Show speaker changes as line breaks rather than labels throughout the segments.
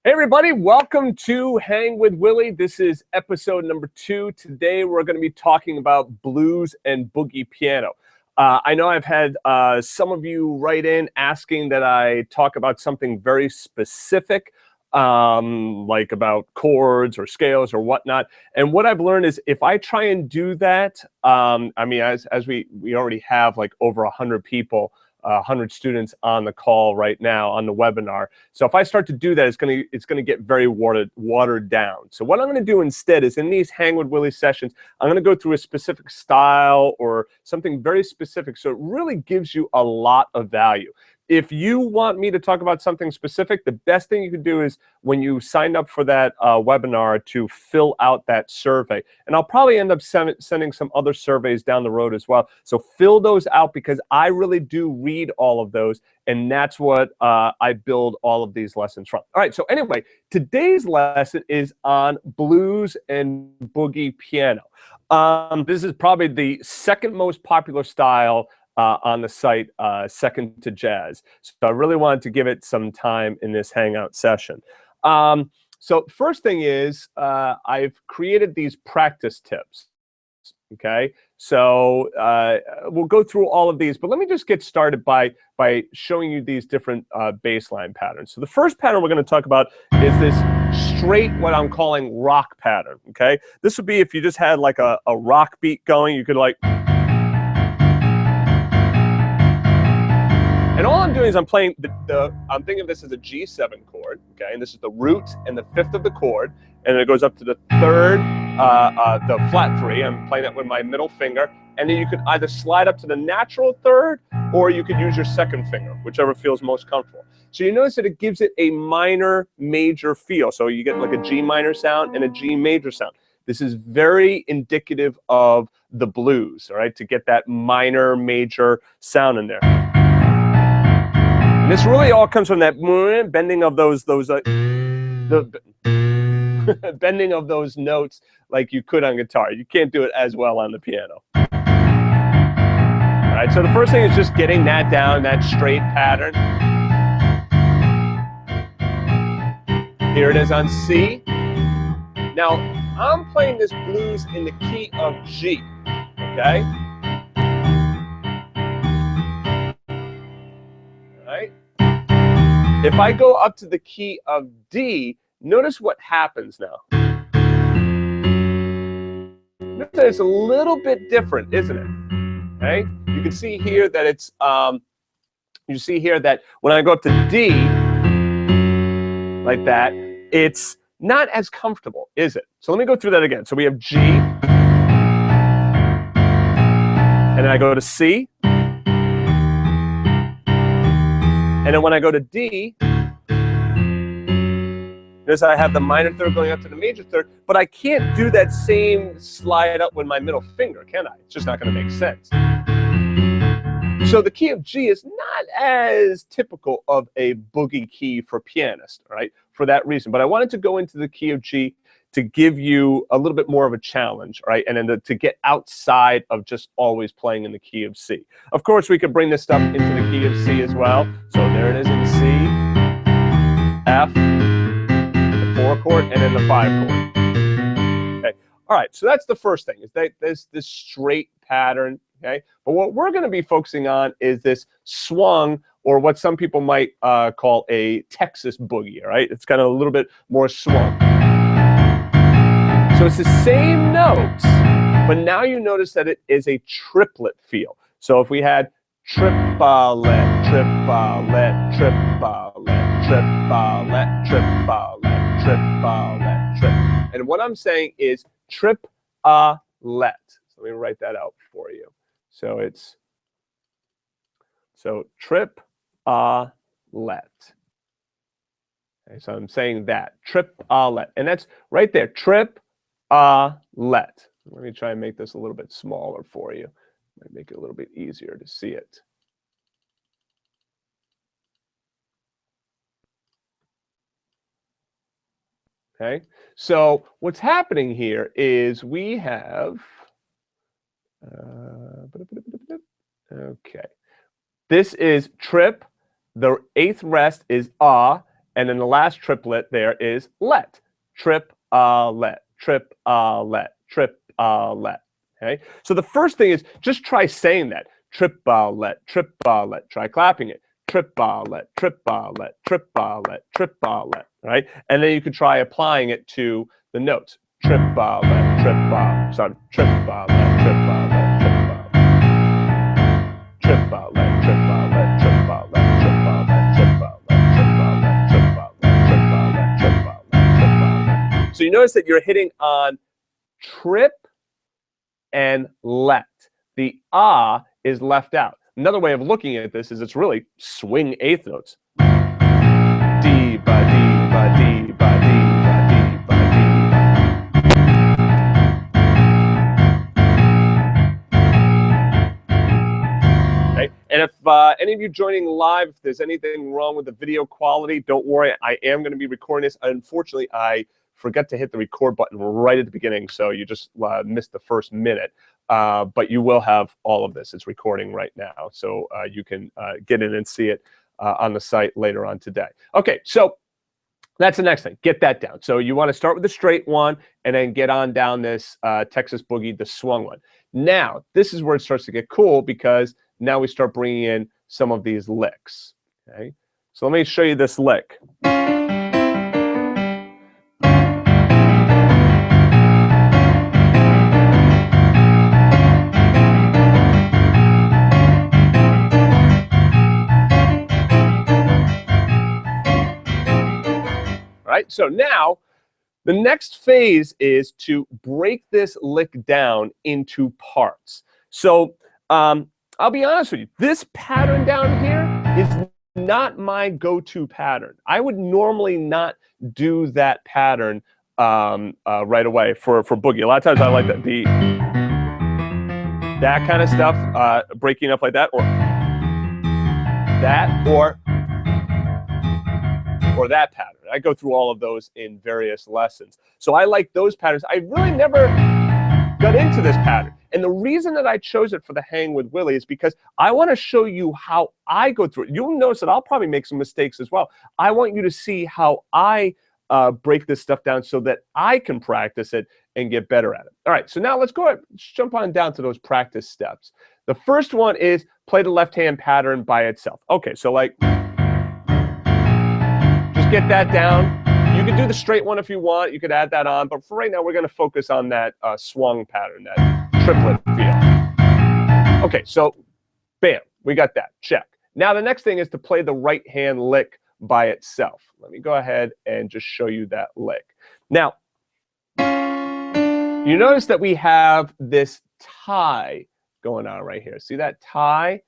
Hey everybody, welcome to Hang with Willie. This is episode number 2. Today we're going to be talking about blues and boogie piano. I know I've had some of you write in asking that I talk about something very specific, like about chords or scales or whatnot. And what I've learned is if I try and do that, I mean, as we already have like over 100 people, 100 students on the call right now on the webinar. So if I start to do that, it's going to get very watered down. So what I'm going to do instead is in these Hang with Willie sessions, I'm going to go through a specific style or something very specific. So it really gives you a lot of value. If you want me to talk about something specific, the best thing you can do is when you sign up for that webinar to fill out that survey. And I'll probably end up sending some other surveys down the road as well. So fill those out because I really do read all of those. And that's what I build all of these lessons from. All right, so anyway, today's lesson is on blues and boogie piano. This is probably the second most popular style on the site, second to jazz. So I really wanted to give it some time in this Hangout session. So first thing is I've created these practice tips, okay? So we'll go through all of these, but let me just get started by showing you these different bass line patterns. So the first pattern we're going to talk about is this straight, what I'm calling rock pattern, okay? This would be if you just had like a rock beat going, you could like... And all I'm doing is I'm playing I'm thinking of this as a G7 chord, okay? And this is the root and the 5th of the chord, and it goes up to the 3rd, the flat 3. I'm playing that with my middle finger, and then you could either slide up to the natural 3rd, or you could use your 2nd finger, whichever feels most comfortable. So you notice that it gives it a minor major feel. So you get like a G minor sound and a G major sound. This is very indicative of the blues, all right? To get that minor major sound in there. And this really all comes from that bending of those bending of those notes like you could on guitar. You can't do it as well on the piano. All right, so the first thing is just getting that down, that straight pattern. Here it is on C. Now, I'm playing this blues in the key of G, okay? If I go up to the key of D, notice what happens now. Notice that it's a little bit different, isn't it? Okay? You can see here that it's, you see here that when I go up to D, like that, it's not as comfortable, is it? So let me go through that again. So we have G, and then I go to C, and then when I go to D, notice I have the minor 3rd going up to the major 3rd, but I can't do that same slide up with my middle finger, can I? It's just not going to make sense. So the key of G is not as typical of a boogie key for pianists, right? For that reason. But I wanted to go into the key of G to give you a little bit more of a challenge, right? And then to get outside of just always playing in the key of C. Of course, we could bring this stuff into the key of C as well. So there it is in C, F, the 4 chord, and then the 5 chord. Okay. All right, so that's the first thing, is that there's this straight pattern okay? But what we're going to be focusing on is this swung, or what some people might call a Texas boogie, all right? It's kind of a little bit more swung. So it's the same notes, but now you notice that it is a triplet feel. So if we had triplet, triplet, triplet, triplet, triplet, triplet, trip. And what I'm saying is triplet. So let me write that out for you. So it's triplet. Okay, so I'm saying that triplet, and that's right there, triplet. Let me try and make this a little bit smaller for you. Might make it a little bit easier to see it. Okay, so what's happening here is we have, okay, this is trip, the eighth rest is and then the last triplet there is let, triplet, triplet, triplet. Okay, so the first thing is just try saying that, triplet, triplet, try clapping it, triplet, triplet, triplet, triplet, right? And then you could try applying it to the notes, triplet, triplet, sorry, triplet, triplet, triplet, triplet, triplet, triplet, triplet, triplet. So you notice that you're hitting on trip and let. The is left out. Another way of looking at this is it's really swing eighth notes. D, ba, D, ba, D, ba, D, ba, D, ba, D. Okay. And if any of you joining live, if there's anything wrong with the video quality, don't worry. I am going to be recording this. Unfortunately, I forgot to hit the record button right at the beginning, so you just missed the first minute. But you will have all of this. It's recording right now, so you can get in and see it on the site later on today. Okay, so that's the next thing. Get that down. So you want to start with the straight one and then get on down this Texas boogie, the swung one. Now, this is where it starts to get cool because now we start bringing in some of these licks. Okay, so let me show you this lick. Right? So now the next phase is to break this lick down into parts. So I'll be honest with you, this pattern down here is not my go-to pattern. I would normally not do that pattern right away for boogie. A lot of times I like that kind of stuff, breaking up like that, or that, or that pattern. I go through all of those in various lessons. So I like those patterns. I really never got into this pattern. And the reason that I chose it for the Hang with Willie is because I want to show you how I go through it. You'll notice that I'll probably make some mistakes as well. I want you to see how I break this stuff down so that I can practice it and get better at it. All right, so now let's go ahead, let's jump on down to those practice steps. The first one is play the left hand pattern by itself. Okay, so like, get that down. You can do the straight one if you want. You could add that on. But for right now, we're going to focus on that swung pattern, that triplet feel. Okay, so bam, we got that. Check. Now the next thing is to play the right hand lick by itself. Let me go ahead and just show you that lick. Now, you notice that we have this tie going on right here. See that tie?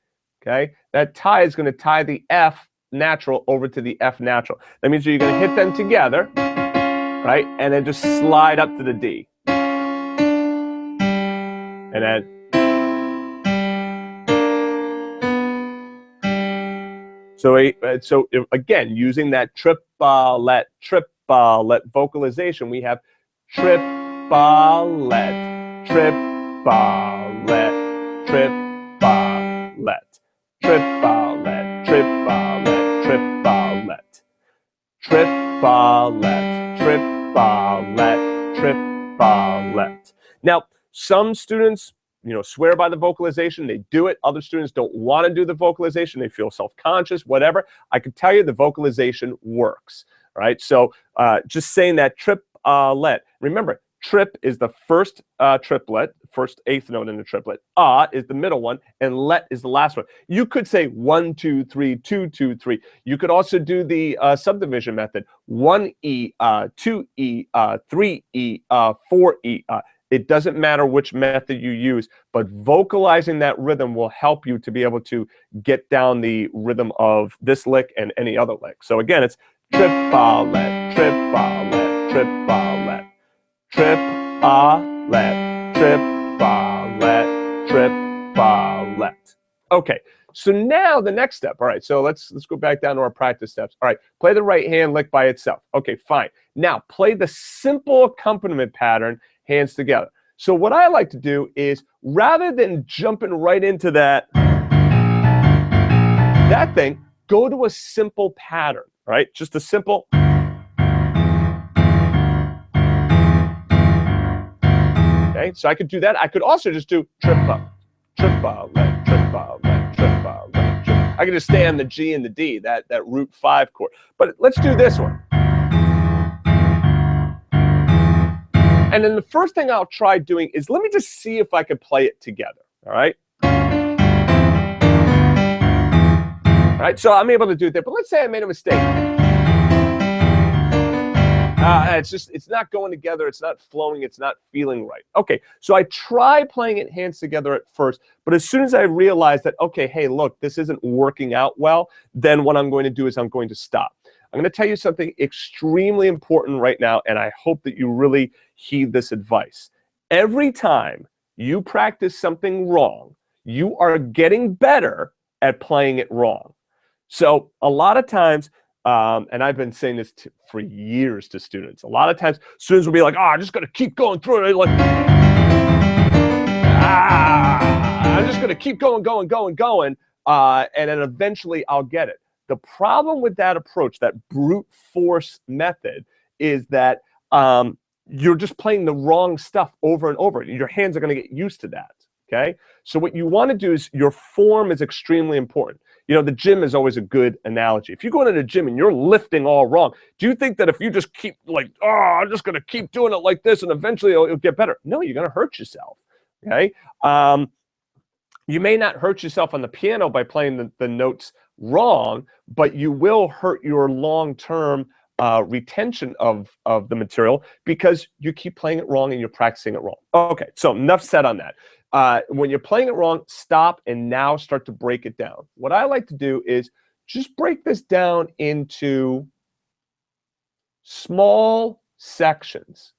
Okay, that tie is going to tie the F natural over to the F natural. That means you're going to hit them together, right? And then just slide up to the D. And then so again, using that triplet vocalization, we have triplet, triplet, triplet, triplet, triplet, triplet, triplet, triplet, triplet. Now, some students swear by the vocalization. They do it. Other students don't want to do the vocalization. They feel self-conscious, whatever. I can tell you the vocalization works. All right. So just saying that trip-let. Remember, trip is the first triplet, first eighth note in the triplet. Is the middle one, and let is the last one. You could say 1, 2, 3, 2, 2, 3. You could also do the subdivision method: 1E, 2E, 3E, 4E. It doesn't matter which method you use, but vocalizing that rhythm will help you to be able to get down the rhythm of this lick and any other lick. So again, it's trip-a-let, trip-a-let, trip-a-let, trip-a-let, trip-a-let, trip-a-let. Okay, so now the next step. All right, so let's go back down to our practice steps. All right, play the right hand lick by itself. Okay, fine. Now play the simple accompaniment pattern, hands together. So what I like to do is, rather than jumping right into that thing, go to a simple pattern, right? Just a simple. Okay, so I could do that. I could also just do trip-a, trip-a-let, trip-a-let, trip-a-let, trip. I could just stay on the G and the D, that root 5 chord. But let's do this one. And then the first thing I'll try doing is, let me just see if I can play it together, all right? All right, so I'm able to do it there, but let's say I made a mistake. It's not going together, it's not flowing, it's not feeling right. Okay, so I try playing it hands together at first, but as soon as I realize that, okay, hey, look, this isn't working out well, then what I'm going to do is I'm going to stop. I'm going to tell you something extremely important right now, and I hope that you really heed this advice. Every time you practice something wrong, you are getting better at playing it wrong. So a lot of times, and I've been saying this for years to students, a lot of times students will be like, I'm just going to keep going through it. Like, I'm just going to keep going, and then eventually I'll get it. The problem with that approach, that brute force method, is that you're just playing the wrong stuff over and over. Your hands are going to get used to that, okay? So what you want to do is, your form is extremely important. The gym is always a good analogy. If you go into the gym and you're lifting all wrong, do you think that if you just keep like, I'm just going to keep doing it like this and eventually it'll get better? No, you're going to hurt yourself, okay? You may not hurt yourself on the piano by playing the notes wrong, but you will hurt your long-term retention of the material because you keep playing it wrong and you're practicing it wrong. Okay, so enough said on that. When you're playing it wrong, stop and now start to break it down. What I like to do is just break this down into small sections,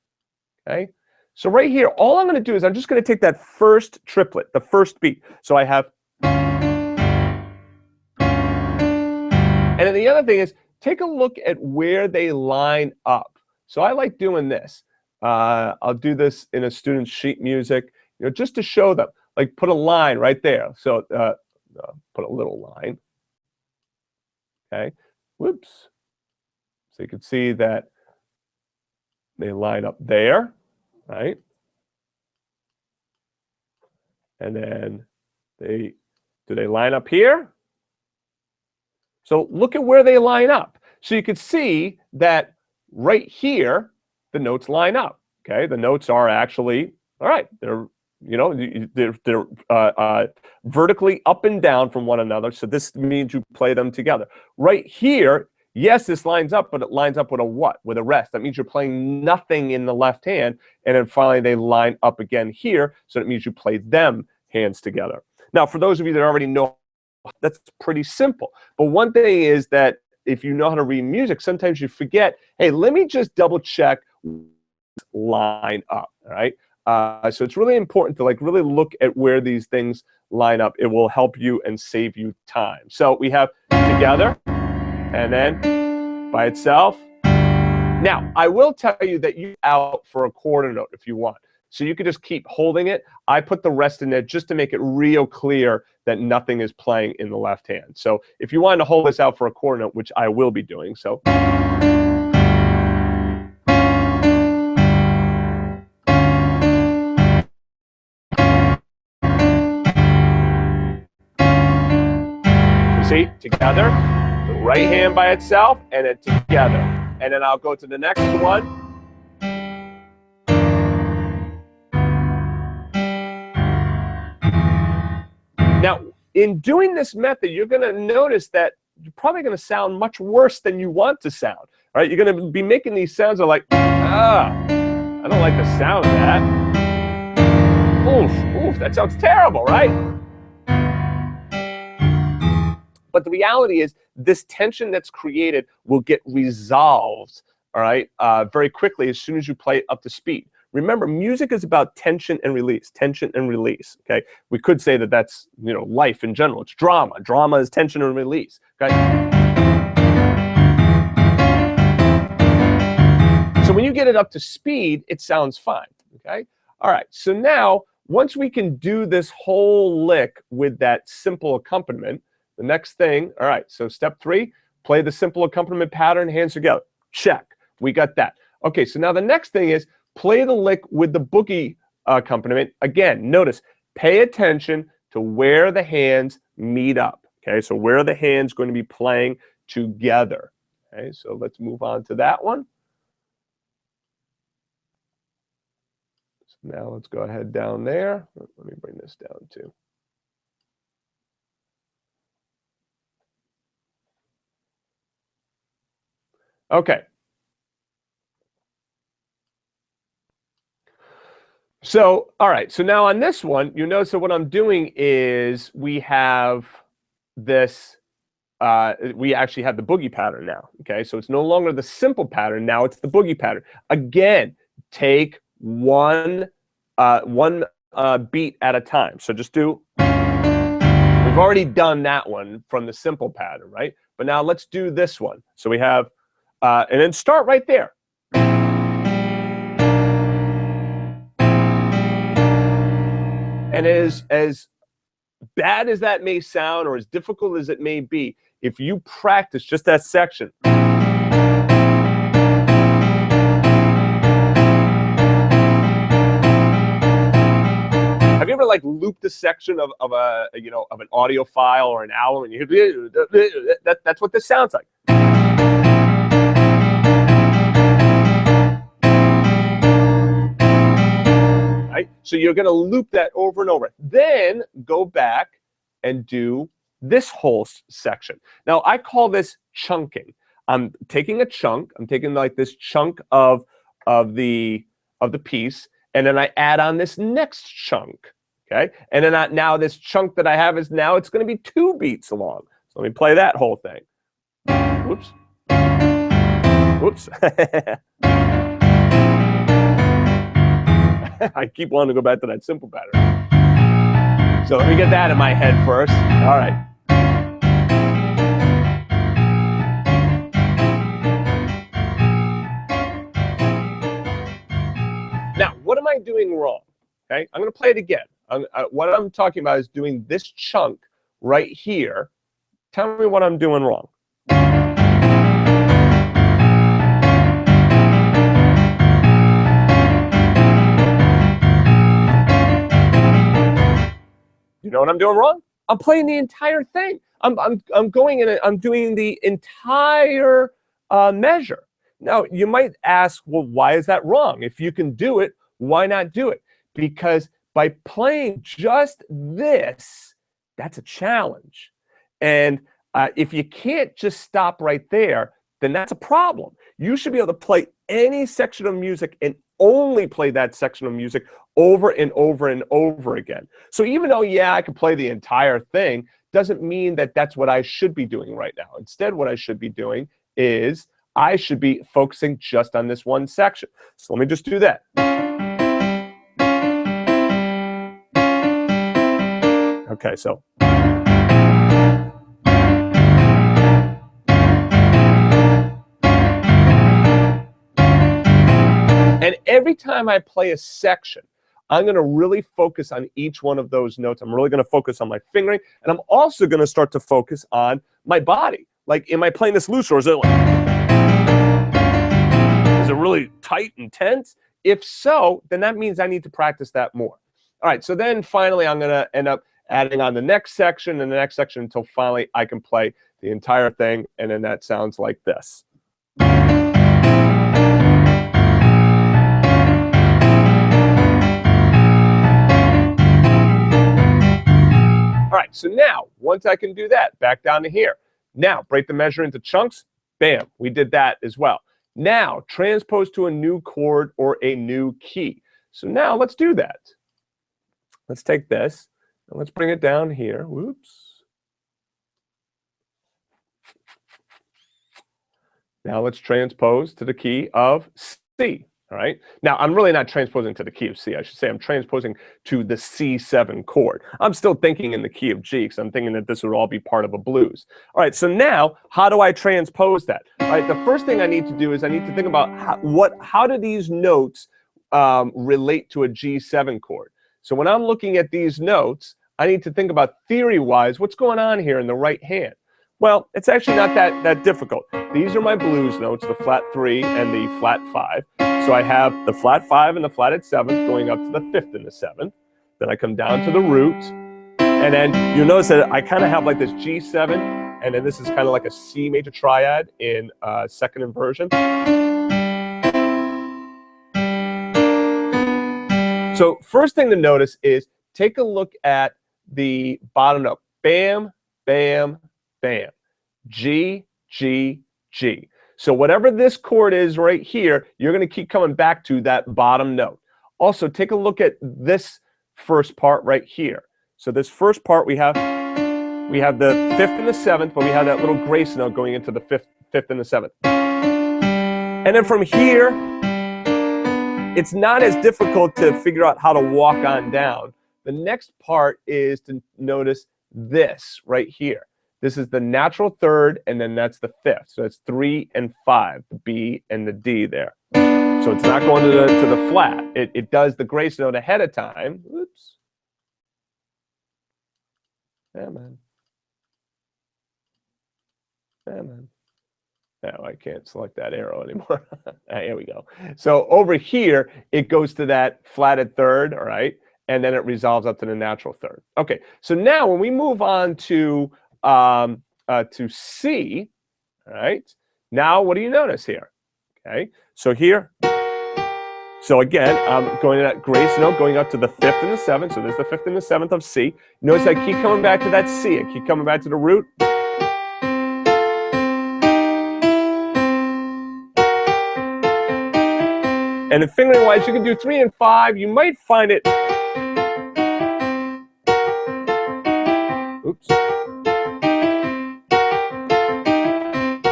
okay? So right here, all I'm going to do is I'm just going to take that first triplet, the first beat. So I have, and then the other thing is, take a look at where they line up. So I like doing this. I'll do this in a student's sheet music, just to show them. Like, put a line right there. So put a little line. Okay. Whoops. So you can see that they line up there, right? And then do they line up here? So look at where they line up. So you can see that right here, the notes line up. Okay, the notes are actually, all right, they're vertically up and down from one another. So this means you play them together. Right here, yes, this lines up, but it lines up with a what? With a rest. That means you're playing nothing in the left hand. And then finally, they line up again here. So it means you play them hands together. Now, for those of you that already know, that's pretty simple. But one thing is that if you know how to read music, sometimes you forget, hey, let me just double check line up, all right? So it's really important to really look at where these things line up. It will help you and save you time. So we have together and then by itself. Now, I will tell you that you out for a quarter note if you want. So you could just keep holding it. I put the rest in there just to make it real clear that nothing is playing in the left hand. So if you wanted to hold this out for a quarter note, which I will be doing, so. See, together, the right hand by itself, and then together. And then I'll go to the next one. Now, in doing this method, you're going to notice that you're probably going to sound much worse than you want to sound. All right, you're going to be making these sounds of like, I don't like the sound of that. Oof, that sounds terrible, right? But the reality is this tension that's created will get resolved, all right, very quickly as soon as you play it up to speed. Remember, music is about tension and release, okay? We could say that that's, life in general. It's drama. Drama is tension and release, okay? So when you get it up to speed, it sounds fine, okay? All right, so now, once we can do this whole lick with that simple accompaniment, the next thing, all right, so step 3, play the simple accompaniment pattern, hands together. Check, we got that. Okay, so now the next thing is, play the lick with the boogie accompaniment. Again, notice, pay attention to where the hands meet up. Okay, so where are the hands going to be playing together? Okay, so let's move on to that one. So now let's go ahead down there. Let me bring this down too. Okay. So, all right, so now on this one, you notice that what I'm doing is we have this, we actually have the boogie pattern now, okay? So it's no longer the simple pattern, now it's the boogie pattern. Again, take one beat at a time. So just do, we've already done that one from the simple pattern, right? But now let's do this one. So we have, and then start right there. And as bad as that may sound, or as difficult as it may be, if you practice just that section, have you ever like looped a section of an audio file or an album, and you hear that's what this sounds like. Right? So you're going to loop that over and over. Then go back and do this whole section. Now, I call this chunking. I'm taking a chunk. I'm taking like this chunk of the piece, and then I add on this next chunk. Okay, and then now this chunk that I have is now it's going to be 2 beats long. So let me play that whole thing. Whoops. Whoops. I keep wanting to go back to that simple pattern. So let me get that in my head first. All right. Now, what am I doing wrong? Okay, I'm going to play it again. What I'm talking about is doing this chunk right here. Tell me what I'm doing wrong. You know what I'm doing wrong? I'm playing the entire thing. I'm going in. I'm doing the entire measure. Now you might ask, well, why is that wrong? If you can do it, why not do it? Because by playing just this, that's a challenge. And if you can't just stop right there, then that's a problem. You should be able to play any section of music and only play that section of music over and over and over again. So even though, yeah, I can play the entire thing, doesn't mean that that's what I should be doing right now. Instead, what I should be doing is I should be focusing just on this one section. So let me just do that. Okay, so. And every time I play a section, I'm going to really focus on each one of those notes. I'm really going to focus on my fingering, and I'm also going to start to focus on my body. Like, am I playing this loose, or is it really tight and tense? If so, then that means I need to practice that more. All right, so then finally I'm going to end up adding on the next section and the next section until finally I can play the entire thing, and then that sounds like this. All right, so now, once I can do that, back down to here. Now, break the measure into chunks. Bam, we did that as well. Now, transpose to a new chord or a new key. So now, let's do that. Let's take this, and let's bring it down here. Whoops. Now, let's transpose to the key of C. All right. Now, I'm really not transposing to the key of C. I should say I'm transposing to the C7 chord. I'm still thinking in the key of G because I'm thinking that this would all be part of a blues. All right. So now, how do I transpose that? All right. The first thing I need to do is I need to think about how do these notes relate to a G7 chord. So when I'm looking at these notes, I need to think about theory-wise what's going on here in the right hand. Well, it's actually not that difficult. These are my blues notes, the flat 3 and the flat 5. So I have the flat 5 and the flatted 7th going up to the 5th and the 7th. Then I come down to the root. And then you'll notice that I kind of have like this G7, and then this is kind of like a C major triad in second inversion. So first thing to notice is take a look at the bottom note. Bam, bam, bam. G, G, G. So whatever this chord is right here, you're going to keep coming back to that bottom note. Also, take a look at this first part right here. So this first part, we have the 5th and the 7th, but we have that little grace note going into the 5th and the 7th. And then from here, it's not as difficult to figure out how to walk on down. The next part is to notice this right here. This is the natural third, and then that's the 5th. So it's 3 and 5, the B and the D there. So it's not going to the flat. It does the grace note ahead of time. Oops. Yeah, man. Yeah, man. No, I can't select that arrow anymore. Here we go. So over here, it goes to that flatted third, all right? And then it resolves up to the natural third. Okay, so now when we move on to C, all right? Now what do you notice here? Okay, so here, so again, I'm going to that grace note going up to the 5th and the 7th. So there's the 5th and the 7th of C. Notice I keep coming back to that C. I keep coming back to the root. And in fingering wise, you can do 3 and 5. You might find it. Oops.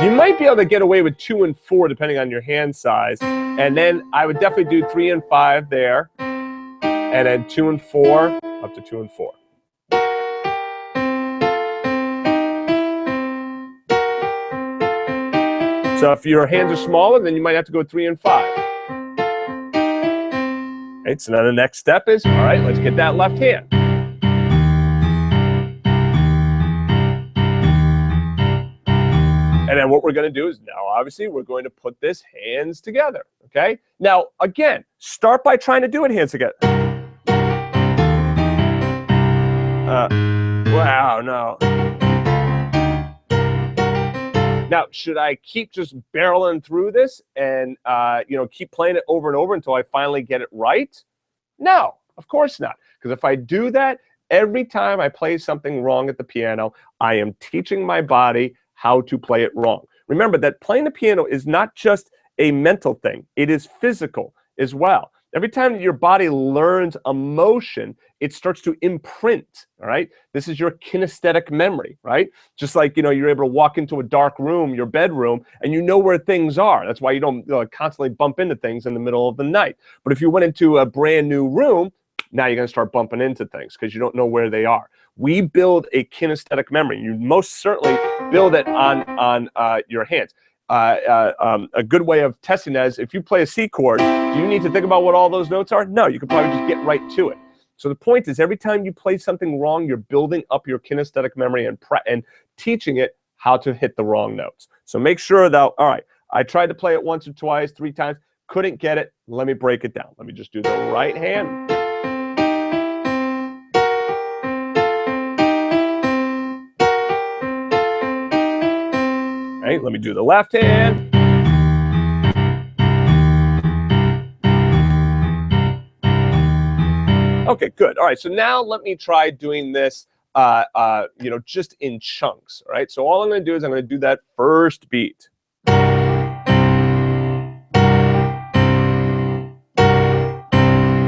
You might be able to get away with 2 and 4 depending on your hand size. And then I would definitely do 3 and 5 there. And then 2 and 4 up to 2 and 4. So if your hands are smaller, then you might have to go 3 and 5. Right, so now the next step is, all right, let's get that left hand. And then what we're going to do is now, obviously, we're going to put this hands together, okay? Now, again, start by trying to do it hands together. Wow, no. Now, should I keep just barreling through this and keep playing it over and over until I finally get it right? No, of course not. Because if I do that, every time I play something wrong at the piano, I am teaching my body how to play it wrong. Remember that playing the piano is not just a mental thing. It is physical as well. Every time that your body learns a motion, it starts to imprint, all right? This is your kinesthetic memory, right? Just like, you're able to walk into a dark room, your bedroom, and you know where things are. That's why you don't constantly bump into things in the middle of the night. But if you went into a brand new room, now you're going to start bumping into things because you don't know where they are. We build a kinesthetic memory. You most certainly build it on your hands. A good way of testing that is if you play a C chord, do you need to think about what all those notes are? No, you can probably just get right to it. So the point is, every time you play something wrong, you're building up your kinesthetic memory and teaching it how to hit the wrong notes. So make sure that, all right, I tried to play it once or twice, 3 times, couldn't get it. Let me break it down. Let me just do the right hand. right? Let me do the left hand. Okay, good. All right, so now let me try doing this, you know, just in chunks. All right, so all I'm going to do is I'm going to do that first beat.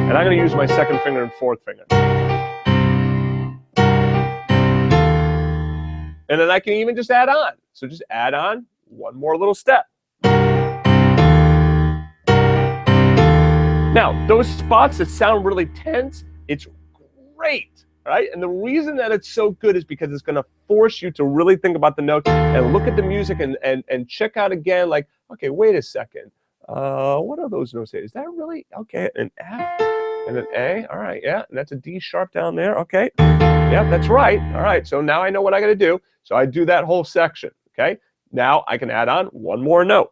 And I'm going to use my second finger and fourth finger. And then I can even just add on. So just add on one more little step. Now, those spots that sound really tense, it's great, right? And the reason that it's so good is because it's going to force you to really think about the notes and look at the music and check out again, like, okay, wait a second. What are those notes? Is that really, okay, an F and an A? All right, yeah, and that's a D sharp down there, okay. Yeah, that's right. All right, so now I know what I got to do. So I do that whole section, okay? Now I can add on one more note.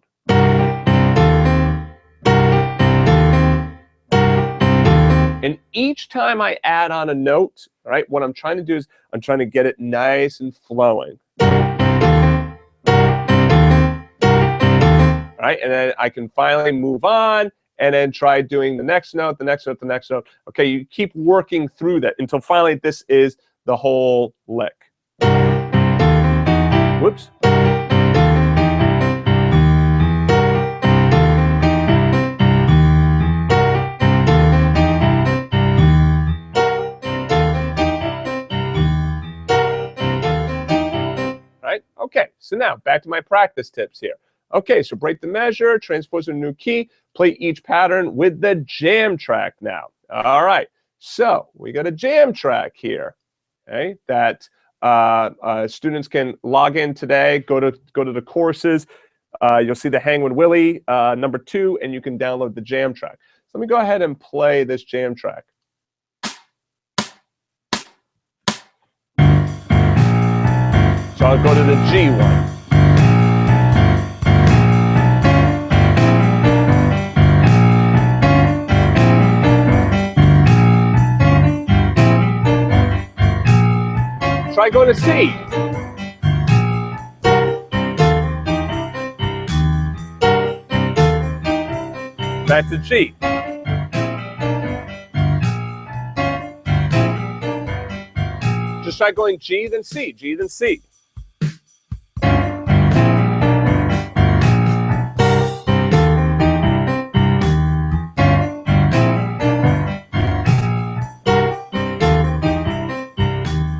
And each time I add on a note, all right, what I'm trying to do is I'm trying to get it nice and flowing. All right, and then I can finally move on and then try doing the next note, the next note, the next note. Okay, you keep working through that until finally this is the whole lick. Whoops. Right? Okay, so now back to my practice tips here. Okay, so break the measure, transpose a new key, play each pattern with the jam track now. All right, so we got a jam track here, okay, that students can log in today, go to the courses. You'll see the Hang with Willie #2, and you can download the jam track. So let me go ahead and play this jam track. So I'll go to the G one. Try going to C. Back to G. Just try going G, then C, G, then C.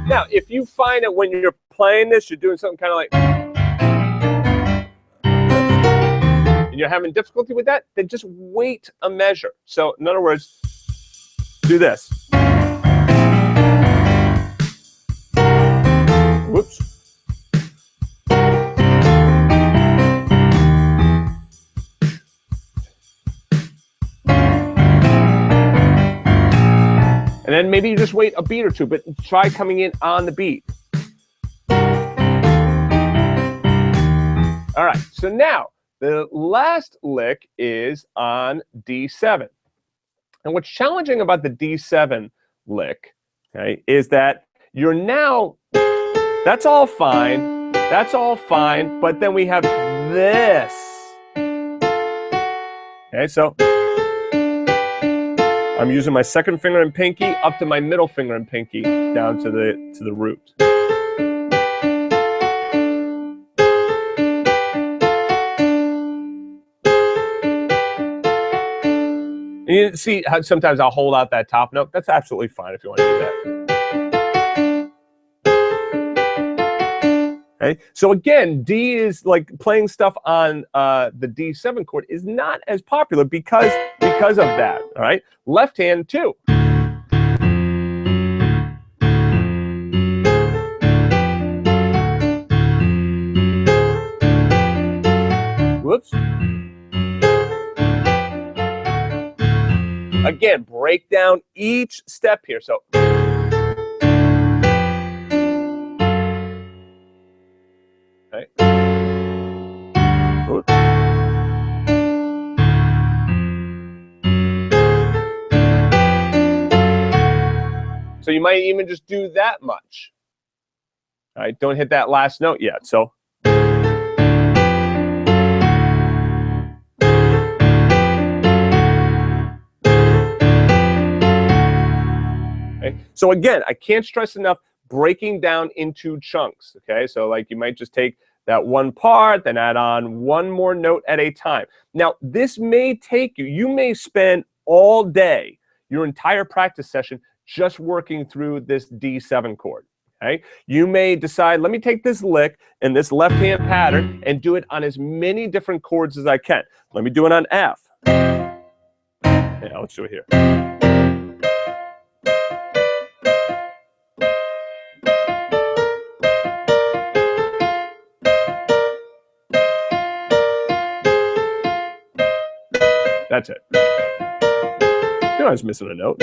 Now, if you find that when you're playing this, you're doing something kind of like, and you're having difficulty with that, then just wait a measure. So, in other words, do this. Whoops. And then maybe you just wait a beat or two, but try coming in on the beat. All right, so now the last lick is on D7. And what's challenging about the D7 lick, okay, is that you're now, that's all fine, but then we have this. Okay, so I'm using my second finger and pinky up to my middle finger and pinky down to the root. And you see how sometimes I'll hold out that top note. That's absolutely fine if you want to do that. Okay, so again, D is like playing stuff on the D7 chord is not as popular because of that. All right, left hand too. Whoops. Again, break down each step here. So. Okay. So you might even just do that much. All right, don't hit that last note yet. So. So again, I can't stress enough breaking down into chunks, okay? So like you might just take that one part, then add on one more note at a time. Now, this may take you, you may spend all day, your entire practice session, just working through this D7 chord, okay? You may decide, let me take this lick and this left-hand pattern and do it on as many different chords as I can. Let me do it on F. Yeah, let's do it here. That's it. You know I was missing a note.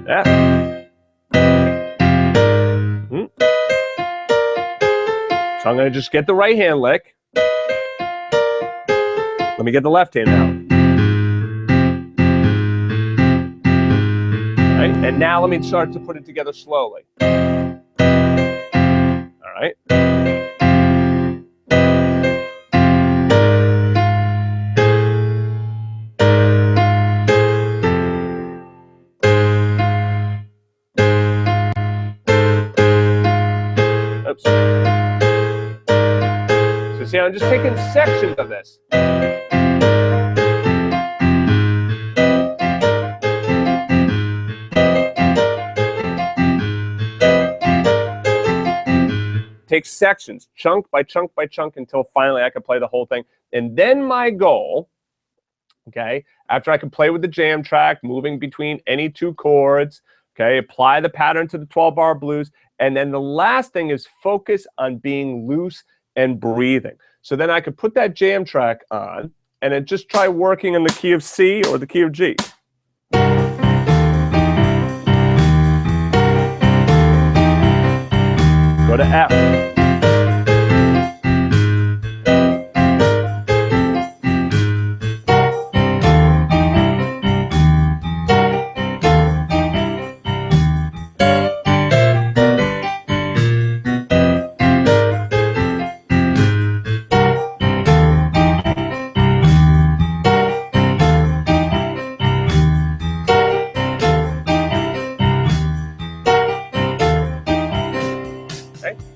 Yeah. So I'm going to just get the right hand lick. Let me get the left hand out. Right? And now let me start to put it together slowly. All right. Oops. So see, I'm just taking sections of this. Take sections, chunk by chunk by chunk, until finally I can play the whole thing. And then my goal, okay, after I can play with the jam track, moving between any two chords, okay, apply the pattern to the 12-bar blues, and then the last thing is focus on being loose and breathing. So then I could put that jam track on and then just try working in the key of C or the key of G. Go to F.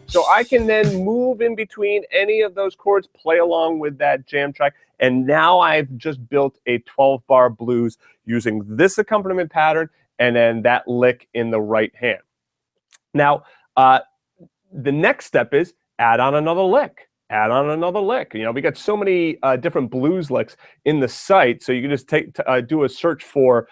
So I can then move in between any of those chords, play along with that jam track, and now I've just built a 12-bar blues using this accompaniment pattern and then that lick in the right hand. Now, the next step is add on another lick. Add on another lick. You know, we got so many different blues licks in the site, so you can just do a search for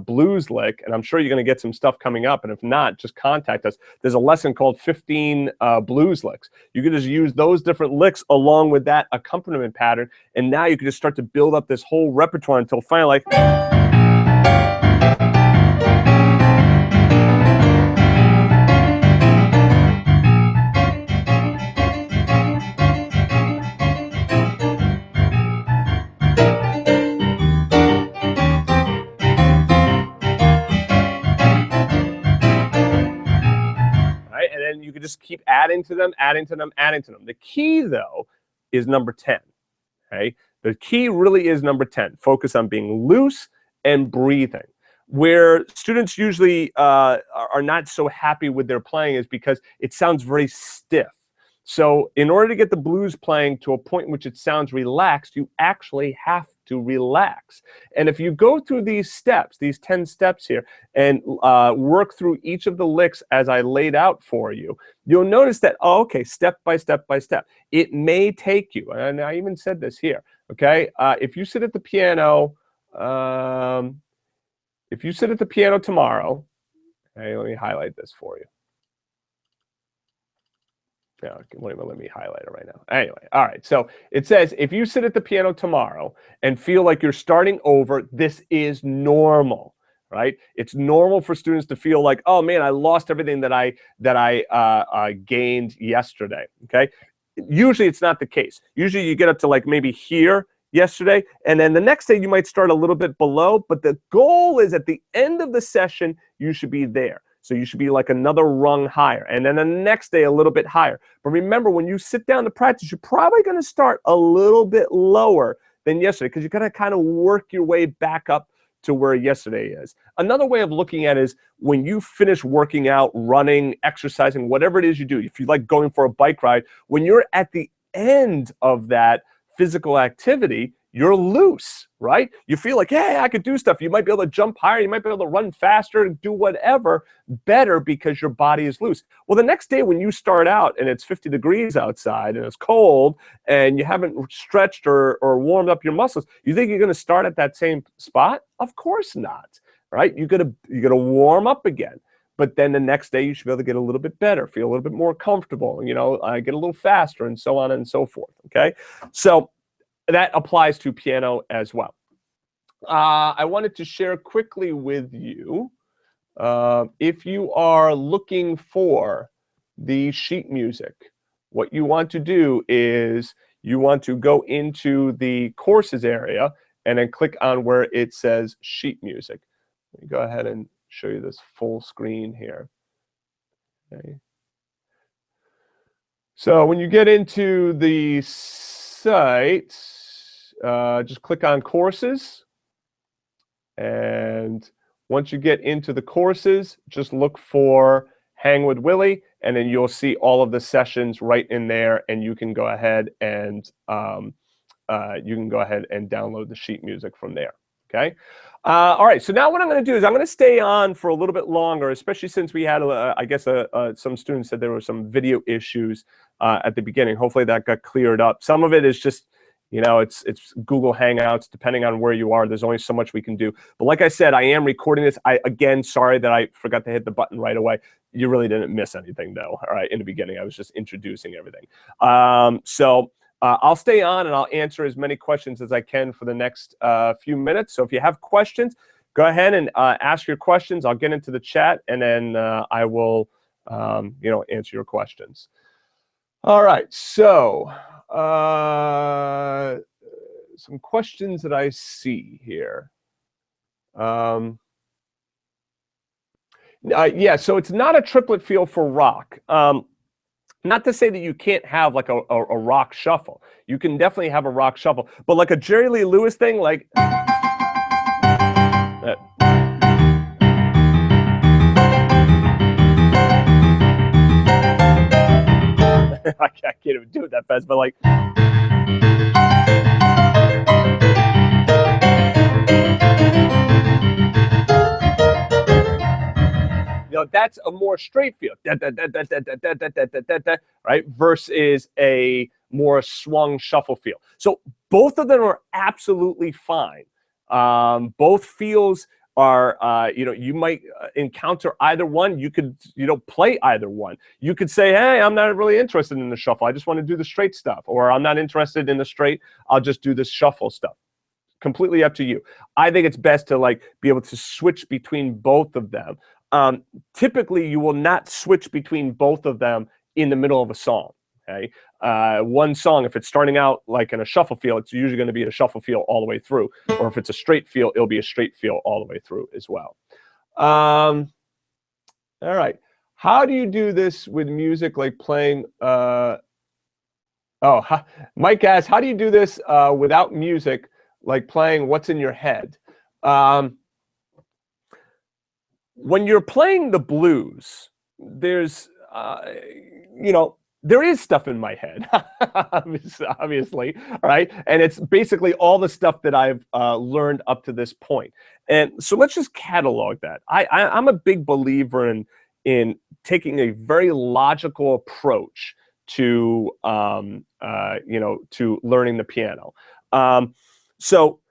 blues lick, and I'm sure you're going to get some stuff coming up, and if not, just contact us. There's a lesson called 15 blues licks. You can just use those different licks along with that accompaniment pattern, and now you can just start to build up this whole repertoire until finally, you can just keep adding to them, adding to them, adding to them. The key, though, is number 10. Okay? The key really is number 10. Focus on being loose and breathing. Where students usually are not so happy with their playing is because it sounds very stiff. So in order to get the blues playing to a point in which it sounds relaxed, you actually have to relax. And if you go through these steps, these 10 steps here, and work through each of the licks as I laid out for you, you'll notice that, oh, okay, step by step by step. It may take you, and I even said this here, okay? If you sit at the piano, tomorrow, okay, let me highlight this for you. Yeah, let me highlight it right now. Anyway, all right. So it says, if you sit at the piano tomorrow and feel like you're starting over, this is normal, right? It's normal for students to feel like, oh man, I lost everything that I gained yesterday. Okay. Usually it's not the case. Usually you get up to like maybe here yesterday, and then the next day you might start a little bit below. But the goal is at the end of the session, you should be there. So you should be like another rung higher. And then the next day, a little bit higher. But remember, when you sit down to practice, you're probably going to start a little bit lower than yesterday, because you got to kind of work your way back up to where yesterday is. Another way of looking at it is when you finish working out, running, exercising, whatever it is you do, if you like going for a bike ride, when you're at the end of that physical activity, you're loose, right? You feel like, hey, I could do stuff. You might be able to jump higher. You might be able to run faster, do whatever better because your body is loose. Well, the next day when you start out and it's 50 degrees outside and it's cold and you haven't stretched or warmed up your muscles, you think you're going to start at that same spot? Of course not, right? You're gonna warm up again. But then the next day you should be able to get a little bit better, feel a little bit more comfortable, get a little faster, and so on and so forth, okay? So that applies to piano as well. I wanted to share quickly with you, if you are looking for the sheet music, what you want to do is you want to go into the courses area and then click on where it says sheet music. Let me go ahead and show you this full screen here. Okay. So when you get into the site, just click on courses, and once you get into the courses, just look for Hang with Willie, and then you'll see all of the sessions right in there, and you can go ahead and download the sheet music from there. Okay. All right. So now what I'm going to do is I'm going to stay on for a little bit longer, especially since we had, I guess, some students said there were some video issues at the beginning. Hopefully that got cleared up. Some of it is just, it's Google Hangouts. Depending on where you are, there's only so much we can do. But like I said, I am recording this. Again, sorry that I forgot to hit the button right away. You really didn't miss anything, though. All right. In the beginning, I was just introducing everything. I'll stay on and I'll answer as many questions as I can for the next few minutes. So if you have questions, go ahead and ask your questions. I'll get into the chat, and then I will, answer your questions. All right. So some questions that I see here. Yeah. So it's not a triplet feel for rock. Not to say that you can't have like a rock shuffle. You can definitely have a rock shuffle, but like a Jerry Lee Lewis thing, like I can't even do it that fast, but like that's a more straight feel, right? Versus a more swung shuffle feel. So both of them are absolutely fine. Both feels are, you might encounter either one. You could, play either one. You could say, hey, I'm not really interested in the shuffle. I just want to do the straight stuff. Or I'm not interested in the straight. I'll just do this shuffle stuff. Completely up to you. I think it's best to be able to switch between both of them. Typically, you will not switch between both of them in the middle of a song. Okay, one song, if it's starting out like in a shuffle feel, it's usually going to be a shuffle feel all the way through. Or if it's a straight feel, it'll be a straight feel all the way through as well. All right. How do you do this with music, like playing? Mike asks, how do you do this without music, like playing What's in Your Head? When you're playing the blues, there's, there is stuff in my head, obviously, right? And it's basically all the stuff that I've learned up to this point. And so let's just catalog that. I'm a big believer in taking a very logical approach to, to learning the piano. So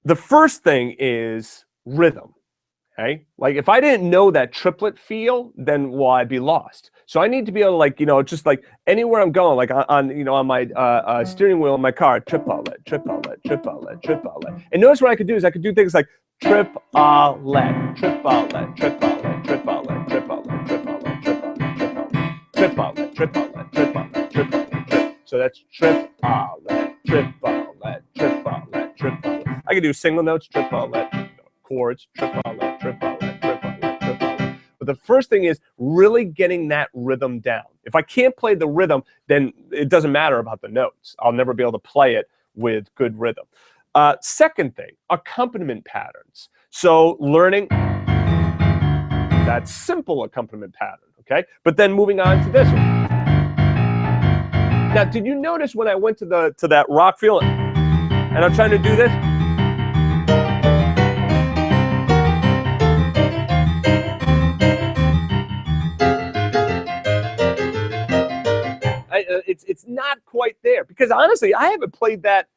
the first thing is rhythm. Okay? Like if I didn't know that triplet feel, then I'd be lost. So I need to be able to just like anywhere I'm going, like on my steering wheel in my car, triplet, triplet, triplet, triplet. And notice what I could do is I could do things like triplet, triplet, triplet, triplet, triplet, triplet, triplet, triplet, triplet, triplet, triplet. So that's triplet, triplet, triplet, triplet. I could do single notes, triplet, chords, triplet, triplet, triplet, triplet. But the first thing is really getting that rhythm down. If I can't play the rhythm, then it doesn't matter about the notes. I'll never be able to play it with good rhythm. Second thing, accompaniment patterns. So learning that simple accompaniment pattern, okay? But then moving on to this one. Now, did you notice when I went to that rock feel and I'm trying to do this? It's not quite there because honestly, I haven't played that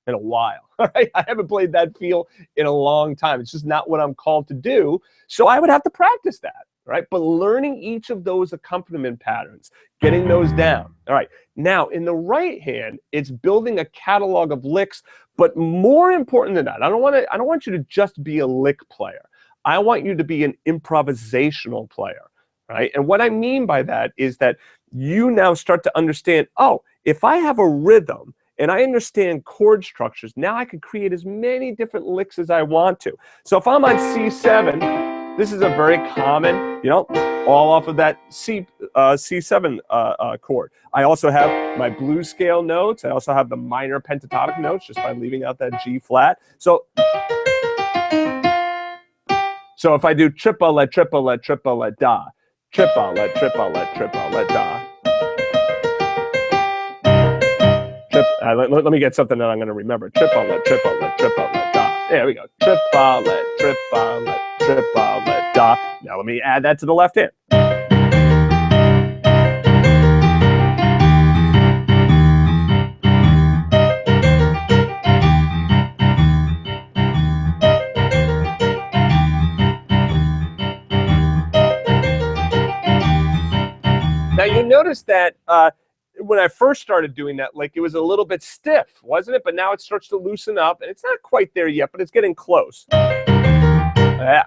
in a while. All right, I haven't played that feel in a long time. It's just not what I'm called to do. So I would have to practice that. Right, but learning each of those accompaniment patterns, getting those down. All right, now in the right hand, it's building a catalog of licks. But more important than that, I don't want you to just be a lick player. I want you to be an improvisational player. Right, and what I mean by that is that you now start to understand, oh, if I have a rhythm and I understand chord structures, now I can create as many different licks as I want to. So if I'm on C7, this is a very common, all off of that C7 chord. I also have my blues scale notes. I also have the minor pentatonic notes just by leaving out that G flat. So if I do triplet, triplet, triplet, da, triplet, triplet, triplet, da. Let me get something that I'm going to remember. Triplet, triplet, triplet, da. There we go. Triplet, triplet, triplet, da. Now let me add that to the left hand. Now you notice that when I first started doing that, like it was a little bit stiff, wasn't it? But now it starts to loosen up, and it's not quite there yet, but it's getting close. Yeah.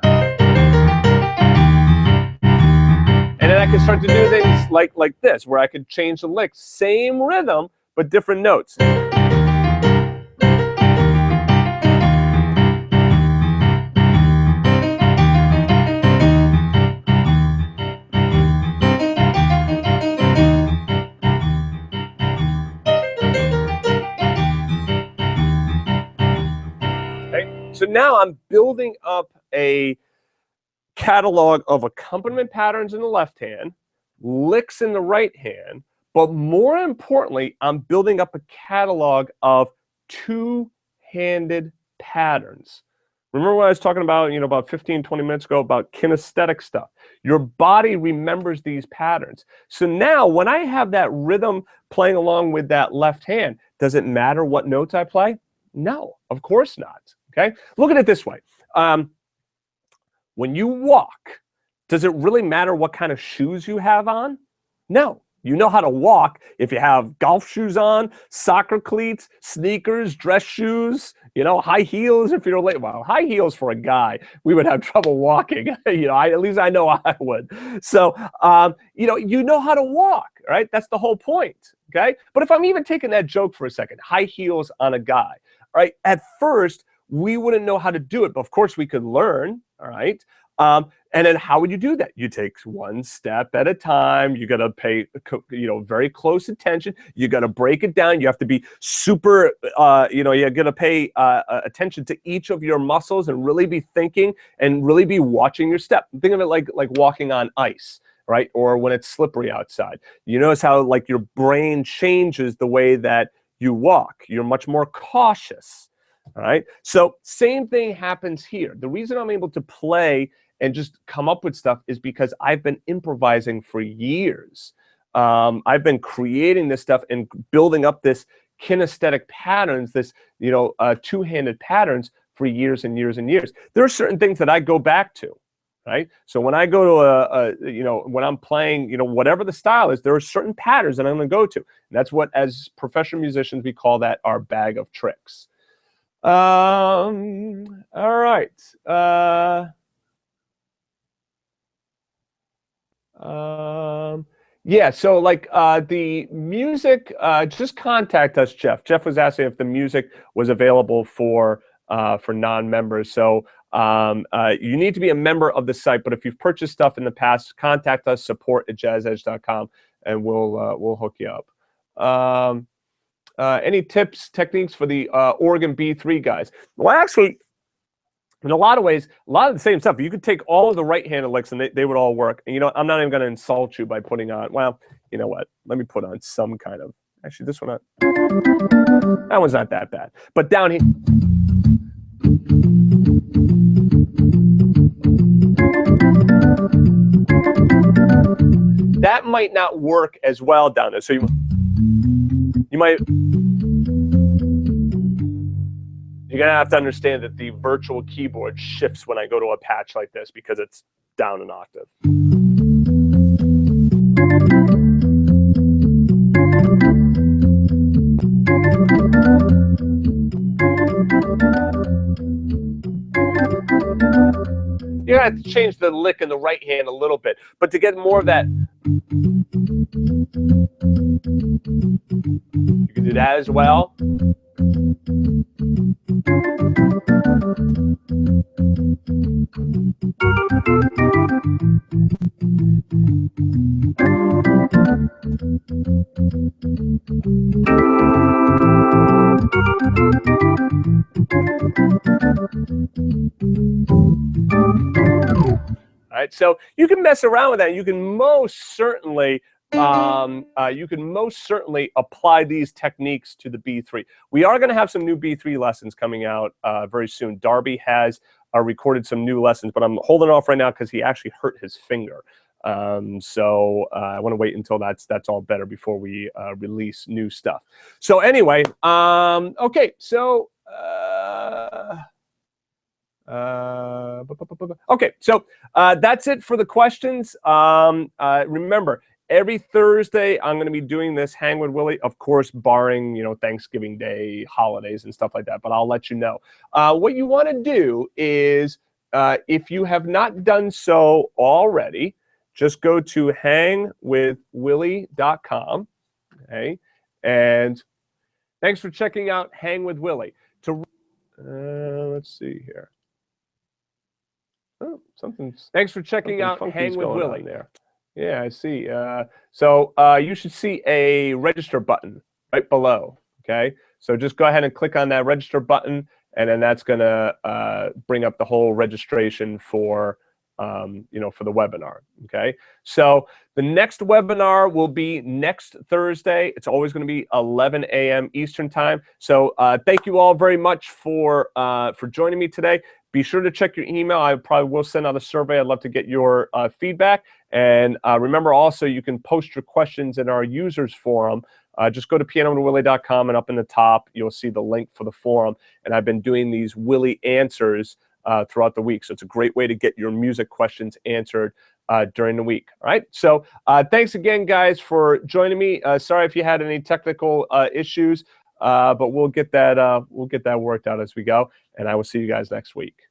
And then I can start to do things like this, where I could change the licks, same rhythm, but different notes. So now I'm building up a catalog of accompaniment patterns in the left hand, licks in the right hand, but more importantly, I'm building up a catalog of two-handed patterns. Remember what I was talking about, about 15, 20 minutes ago about kinesthetic stuff? Your body remembers these patterns. So now when I have that rhythm playing along with that left hand, does it matter what notes I play? No, of course not. Okay, look at it this way. When you walk, does it really matter what kind of shoes you have on? No. You know how to walk if you have golf shoes on, soccer cleats, sneakers, dress shoes, high heels if you're late. Well, high heels for a guy, we would have trouble walking. At least I know I would. So, you know how to walk, right? That's the whole point, okay? But if I'm even taking that joke for a second, high heels on a guy, all right? At first, we wouldn't know how to do it, but of course we could learn, all right? And then how would you do that? You take one step at a time. You got to pay, very close attention. You got to break it down. You have to be super, you're going to pay attention to each of your muscles and really be thinking and really be watching your step. Think of it like walking on ice, right? Or when it's slippery outside. You notice how your brain changes the way that you walk. You're much more cautious. All right. So same thing happens here. The reason I'm able to play and just come up with stuff is because I've been improvising for years. I've been creating this stuff and building up this kinesthetic patterns, this, two-handed patterns for years and years and years. There are certain things that I go back to, right? So when I go to when I'm playing, whatever the style is, there are certain patterns that I'm going to go to. And that's what, as professional musicians, we call that our bag of tricks. All right. Yeah, so the music, just contact us, Jeff. Jeff was asking if the music was available for non-members. So you need to be a member of the site, but if you've purchased stuff in the past, contact us, support@jazzedge.com, and we'll hook you up. Any tips, techniques for the organ B3 guys? Well, actually, in a lot of ways, a lot of the same stuff. You could take all of the right-handed licks and they would all work. And, you know, I'm not even going to insult you by putting on, well, you know what? Let me put on some kind of, actually, this one, that one's not that bad. But down here. That might not work as well down there. So you might, you're going to have to understand that the virtual keyboard shifts when I go to a patch like this because it's down an octave. You're going to have to change the lick in the right hand a little bit, but to get more of that, you can do that as well. All right, so you can mess around with that. You can most certainly apply these techniques to the B3. We are going to have some new B3 lessons coming out very soon. Darby has recorded some new lessons, but I'm holding off right now because he actually hurt his finger. So I want to wait until that's all better before we release new stuff. So anyway, okay, so okay, so that's it for the questions. Remember, every Thursday I'm going to be doing this Hang with Willie, of course, barring, you know, Thanksgiving Day, holidays, and stuff like that. But I'll let you know. What you want to do is, if you have not done so already, just go to HangWithWillie.com. Okay, and thanks for checking out Hang with Willie. Let's see here. Oh, thanks for checking out Hang with Willie. There. Yeah, I see. So you should see a register button right below. Okay, so just go ahead and click on that register button, and then that's going to bring up the whole registration for you know, for the webinar. Okay, so the next webinar will be next Thursday. It's always going to be 11 a.m. Eastern time. So thank you all very much for joining me today. Be sure to check your email. I probably will send out a survey. I'd love to get your feedback. And remember also, you can post your questions in our users forum. Just go to pianowithwillie.com, and up in the top, you'll see the link for the forum. And I've been doing these Willie answers throughout the week. So it's a great way to get your music questions answered during the week. All right. So thanks again, guys, for joining me. Sorry if you had any technical issues, but we'll get that worked out as we go. And I will see you guys next week.